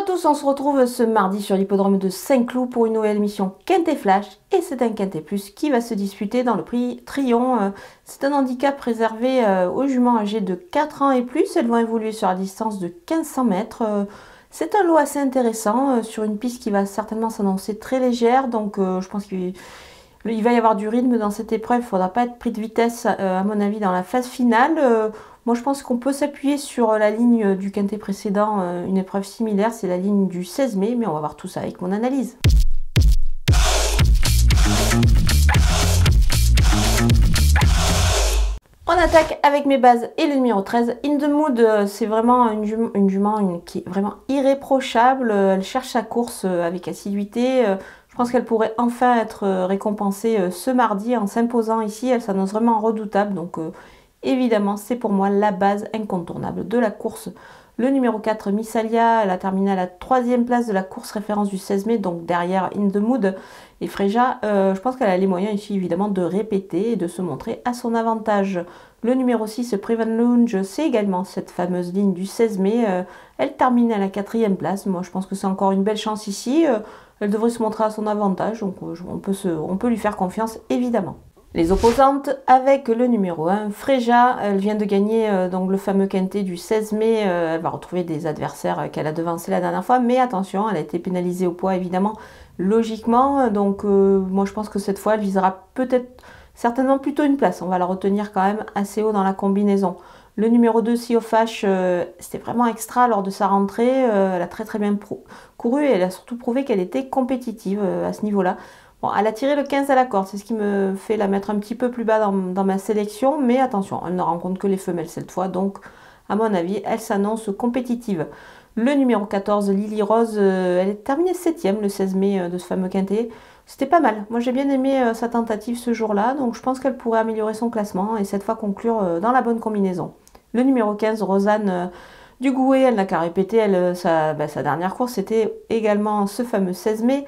Bonjour à tous, on se retrouve ce mardi sur l'hippodrome de Saint-Cloud pour une nouvelle émission Quintet Flash et c'est un Quintet Plus qui va se disputer dans le prix Tryon. C'est un handicap réservé aux juments âgées de 4 ans et plus. Elles vont évoluer sur la distance de 1500 mètres. C'est un lot assez intéressant sur une piste qui va certainement s'annoncer très légère, donc je pense qu'il va y avoir du rythme dans cette épreuve. Il ne faudra pas être pris de vitesse à mon avis dans la phase finale. Moi, je pense qu'on peut s'appuyer sur la ligne du quintet précédent, une épreuve similaire, c'est la ligne du 16 mai, mais on va voir tout ça avec mon analyse. On attaque avec mes bases et le numéro 13. In the Mood, c'est vraiment une jument qui est vraiment irréprochable. Elle cherche sa course avec assiduité. Je pense qu'elle pourrait enfin être récompensée ce mardi en s'imposant ici. Elle s'annonce vraiment redoutable, donc évidemment, c'est pour moi la base incontournable de la course. Le numéro 4, Missalia, elle a terminé à la 3e place de la course référence du 16 mai, donc derrière In the Mood et Freja. Je pense qu'elle a les moyens ici, évidemment, de répéter et de se montrer à son avantage. Le numéro 6, Prevent Lounge, c'est également cette fameuse ligne du 16 mai. Elle termine à la 4e place. Moi, je pense que c'est encore une belle chance ici. Elle devrait se montrer à son avantage, donc on peut lui faire confiance, évidemment. Les opposantes avec le numéro 1, Freja, elle vient de gagner donc le fameux quintet du 16 mai, elle va retrouver des adversaires qu'elle a devancés la dernière fois, mais attention, elle a été pénalisée au poids évidemment, logiquement, donc moi je pense que cette fois elle visera peut-être, certainement plutôt une place, on va la retenir quand même assez haut dans la combinaison. Le numéro 2, Siofash, c'était vraiment extra lors de sa rentrée, elle a très bien couru et elle a surtout prouvé qu'elle était compétitive à ce niveau-là. Bon, elle a tiré le 15 à la corde, c'est ce qui me fait la mettre un petit peu plus bas dans ma sélection, mais attention, elle ne rencontre que les femelles cette fois, donc à mon avis, elle s'annonce compétitive. Le numéro 14, Lily Rose, elle est terminée 7e le 16 mai de ce fameux quintet. C'était pas mal, moi j'ai bien aimé sa tentative ce jour-là, donc je pense qu'elle pourrait améliorer son classement et cette fois conclure dans la bonne combinaison. Le numéro 15, Rosanne du Gouet, elle n'a qu'à répéter, sa dernière course c'était également ce fameux 16 mai.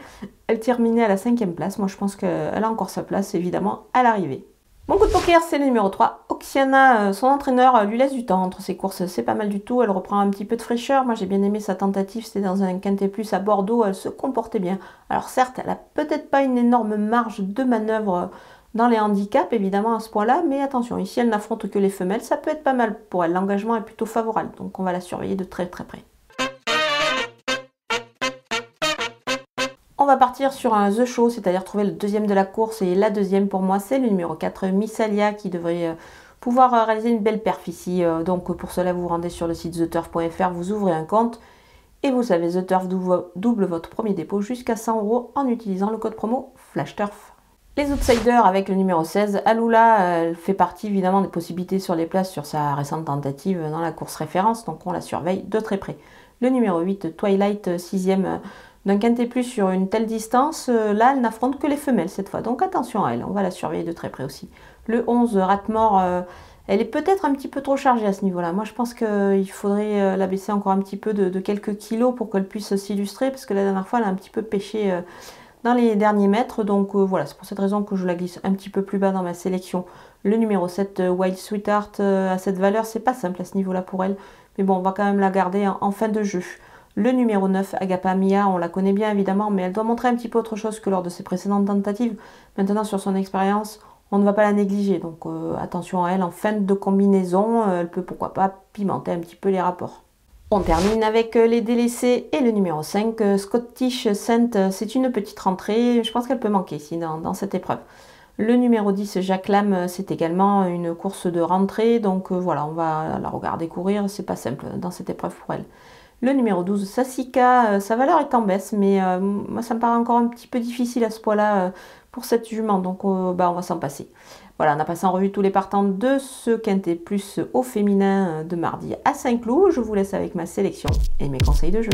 Elle terminait à la 5e place, moi je pense qu'elle a encore sa place évidemment à l'arrivée. Mon coup de poker, c'est le numéro 3, Oxiana. Son entraîneur lui laisse du temps entre ses courses, c'est pas mal du tout, elle reprend un petit peu de fraîcheur. Moi j'ai bien aimé sa tentative, c'était dans un quintet plus à Bordeaux, elle se comportait bien. Alors certes, elle a peut-être pas une énorme marge de manœuvre dans les handicaps, évidemment, à ce point-là, mais attention, ici, elle n'affronte que les femelles, ça peut être pas mal pour elle, l'engagement est plutôt favorable, donc on va la surveiller de très près. On va partir sur un The Show, c'est-à-dire trouver le deuxième de la course, et la deuxième pour moi, c'est le numéro 4, Missalia, qui devrait pouvoir réaliser une belle perf ici. Donc pour cela, vous vous rendez sur le site theturf.fr, vous ouvrez un compte, et vous savez, The Turf double votre premier dépôt jusqu'à 100 € en utilisant le code promo FlashTurf. Les outsiders avec le numéro 16, Alula, elle fait partie évidemment des possibilités sur les places sur sa récente tentative dans la course référence, donc on la surveille de très près. Le numéro 8, Twilight, 6e d'un quintet plus sur une telle distance, là elle n'affronte que les femelles cette fois, donc attention à elle, on va la surveiller de très près aussi. Le 11, Ratmore, elle est peut-être un petit peu trop chargée à ce niveau-là, moi je pense qu'il faudrait la baisser encore un petit peu de quelques kilos pour qu'elle puisse s'illustrer, parce que la dernière fois elle a un petit peu pêché dans les derniers mètres, donc voilà, c'est pour cette raison que je la glisse un petit peu plus bas dans ma sélection. Le numéro 7, Wild Sweetheart, à cette valeur, c'est pas simple à ce niveau-là pour elle, mais bon, on va quand même la garder en fin de jeu. Le numéro 9, Agapa Mia, on la connaît bien évidemment, mais elle doit montrer un petit peu autre chose que lors de ses précédentes tentatives. Maintenant, sur son expérience, on ne va pas la négliger, donc attention à elle, en fin de combinaison, elle peut pourquoi pas pimenter un petit peu les rapports. On termine avec les délaissés et le numéro 5, Scottish Saint, c'est une petite rentrée, je pense qu'elle peut manquer ici dans cette épreuve. Le numéro 10, Jacques Lam, c'est également une course de rentrée, donc voilà, on va la regarder courir, c'est pas simple dans cette épreuve pour elle. Le numéro 12, Sassika, sa valeur est en baisse, mais moi ça me paraît encore un petit peu difficile à ce point-là pour cette jument, donc on va s'en passer. Voilà, on a passé en revue tous les partants de ce quintet plus au féminin de mardi à Saint-Cloud. Je vous laisse avec ma sélection et mes conseils de jeu.